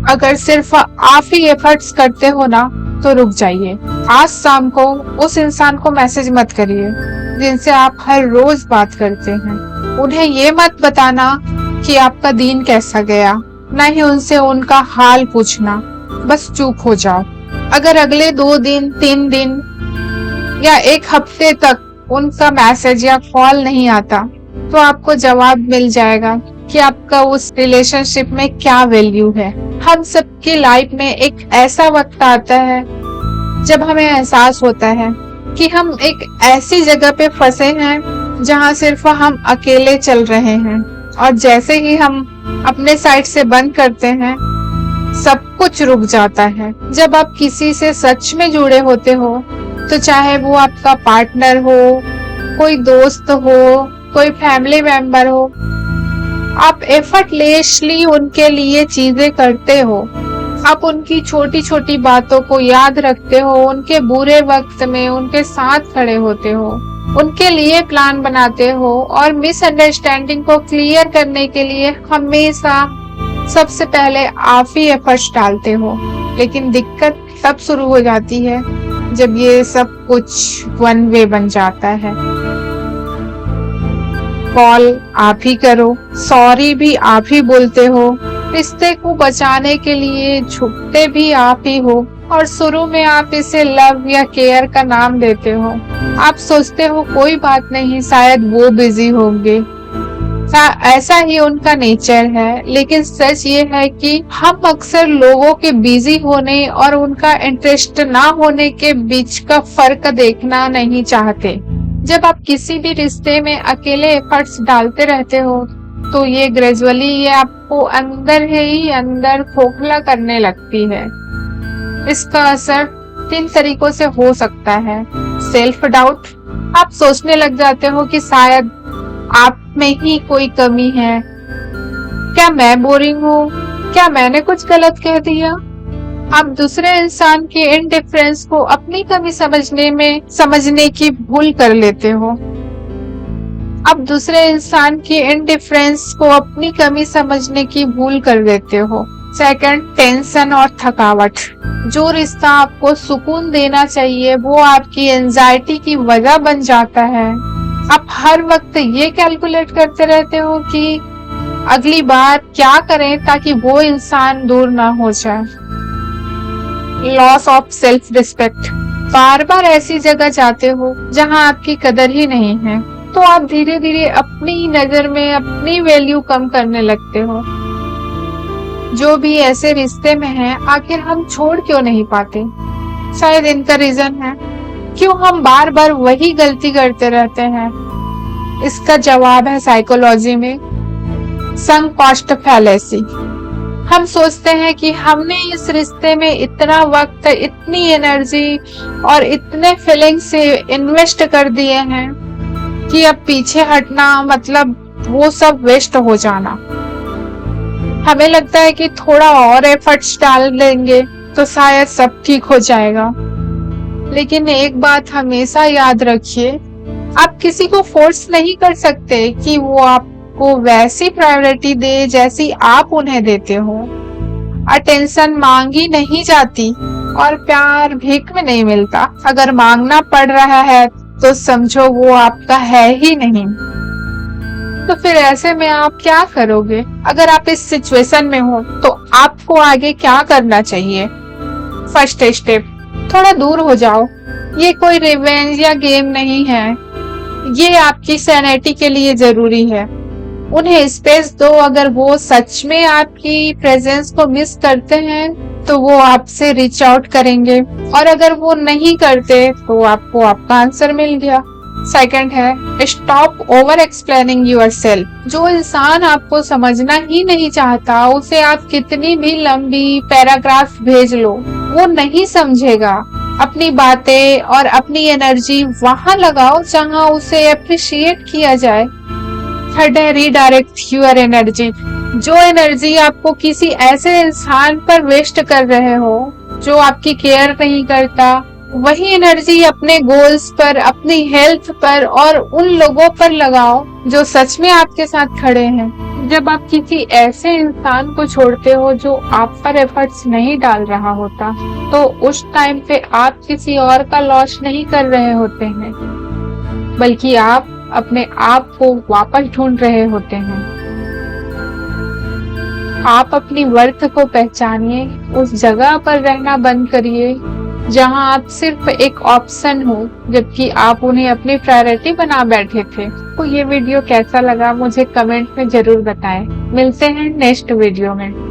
अगर सिर्फ आप ही एफर्ट्स करते हो ना तो रुक जाइए। आज शाम को उस इंसान को मैसेज मत करिए जिनसे आप हर रोज बात करते हैं। उन्हें ये मत बताना कि आपका दिन कैसा गया, ना ही उनसे उनका हाल पूछना। बस चुप हो जाओ। अगर अगले 2 दिन 3 दिन या 1 हफ्ते तक उनका मैसेज या कॉल नहीं आता तो आपको जवाब मिल जाएगा कि आपका उस रिलेशनशिप में क्या वैल्यू है। हम सबकी लाइफ में एक ऐसा वक्त आता है जब हमें एहसास होता है कि हम एक ऐसी जगह पे फंसे हैं जहां सिर्फ हम अकेले चल रहे हैं, और जैसे ही हम अपने साइड से बंद करते हैं सब कुछ रुक जाता है। जब आप किसी से सच में जुड़े होते हो तो चाहे वो आपका पार्टनर हो, कोई दोस्त हो, कोई फैमिली मेंबर हो, आप एफर्टलेसली उनके लिए चीजें करते हो। आप उनकी छोटी छोटी बातों को याद रखते हो, उनके बुरे वक्त में उनके साथ खड़े होते हो, उनके लिए प्लान बनाते हो और मिसअंडरस्टैंडिंग को क्लियर करने के लिए हमेशा सबसे पहले आप ही एफर्ट्स डालते हो। लेकिन दिक्कत तब शुरू हो जाती है जब ये सब कुछ वन वे बन जाता है। कॉल आप ही करो, सॉरी भी आप ही बोलते हो, रिश्ते को बचाने के लिए झुकते भी आप ही हो, और शुरू में आप इसे लव या केयर का नाम देते हो। आप सोचते हो कोई बात नहीं, शायद वो बिजी होंगे, ऐसा ही उनका नेचर है। लेकिन सच ये है कि हम अक्सर लोगों के बिजी होने और उनका इंटरेस्ट ना होने के बीच का फर्क देखना नहीं चाहते। जब आप किसी भी रिश्ते में अकेले एफर्ट्स डालते रहते हो तो ये ग्रेजुअली ये आपको अंदर ही अंदर खोखला करने लगती है। इसका असर 3 तरीकों से हो सकता है। सेल्फ डाउट, आप सोचने लग जाते हो कि शायद आप में ही कोई कमी है। क्या मैं बोरिंग हूँ? क्या मैंने कुछ गलत कह दिया? आप दूसरे इंसान के इनडिफरेंस को अपनी कमी समझने की भूल कर लेते हो। आप दूसरे इंसान की इनडिफरेंस को अपनी कमी समझने की भूल कर देते हो। सेकंड, टेंशन और थकावट। जो रिश्ता आपको सुकून देना चाहिए वो आपकी एंजाइटी की वजह बन जाता है। आप हर वक्त ये कैलकुलेट करते रहते हो कि अगली बार क्या करें ताकि वो इंसान दूर ना हो जाए। लॉस ऑफ सेल्फ रिस्पेक्ट, बार बार ऐसी जगह जाते हो जहां आपकी कदर ही नहीं है तो आप धीरे धीरे अपनी नजर में अपनी वैल्यू कम करने लगते हो। जो भी ऐसे रिश्ते में हैं, आखिर हम छोड़ क्यों नहीं पाते? शायद इनका रीजन है क्यों हम बार बार वही गलती करते रहते हैं। इसका जवाब है साइकोलॉजी में संक कॉस्ट फैलेसी। हम सोचते हैं कि हमने इस रिश्ते में इतना वक्त, इतनी एनर्जी और इतने फीलिंग से इन्वेस्ट कर दिए हैं कि अब पीछे हटना मतलब वो सब वेस्ट हो जाना। हमें लगता है कि थोड़ा और एफर्ट्स डाल लेंगे तो शायद सब ठीक हो जाएगा। लेकिन एक बात हमेशा याद रखिए, आप किसी को फोर्स नहीं कर सकते कि वो आपको वैसी प्रायोरिटी दे जैसी आप उन्हें देते हो। अटेंशन मांगी नहीं जाती और प्यार भीख में नहीं मिलता। अगर मांगना पड़ रहा है तो समझो वो आपका है ही नहीं। तो फिर ऐसे में आप क्या करोगे? अगर आप इस सिचुएशन में हो तो आपको आगे क्या करना चाहिए? फर्स्ट स्टेप, थोड़ा दूर हो जाओ। ये कोई रिवेंज या गेम नहीं है, ये आपकी सैनिटी के लिए जरूरी है। उन्हें स्पेस दो। अगर वो सच में आपकी प्रेजेंस को मिस करते हैं तो वो आपसे रीच आउट करेंगे, और अगर वो नहीं करते तो आपको आपका आंसर मिल गया। सेकंड है स्टॉप ओवर एक्सप्लेनिंग योरसेल्फ। जो इंसान आपको समझना ही नहीं चाहता उसे आप कितनी भी लंबी पैराग्राफ भेज लो वो नहीं समझेगा। अपनी बातें और अपनी एनर्जी वहां लगाओ जहां उसे अप्रिशिएट किया जाए। थर्ड है रीडायरेक्ट योर एनर्जी। जो एनर्जी आपको किसी ऐसे इंसान पर वेस्ट कर रहे हो जो आपकी केयर नहीं करता, वही एनर्जी अपने गोल्स पर, अपनी हेल्थ पर और उन लोगों पर लगाओ जो सच में आपके साथ खड़े हैं। जब आप किसी ऐसे इंसान को छोड़ते हो जो आप पर एफर्ट्स नहीं डाल रहा होता, तो उस टाइम पे आप किसी और का लॉस नहीं कर रहे होते हैं, बल्कि आप अपने आप को वापस ढूंढ रहे होते हैं। आप अपनी वर्थ को पहचानिए, उस जगह पर रहना बंद करिए जहां आप सिर्फ एक ऑप्शन हो, जबकि आप उन्हें अपनी प्रायोरिटी बना बैठे थे। तो ये वीडियो कैसा लगा मुझे कमेंट में जरूर बताएं। मिलते हैं नेक्स्ट वीडियो में।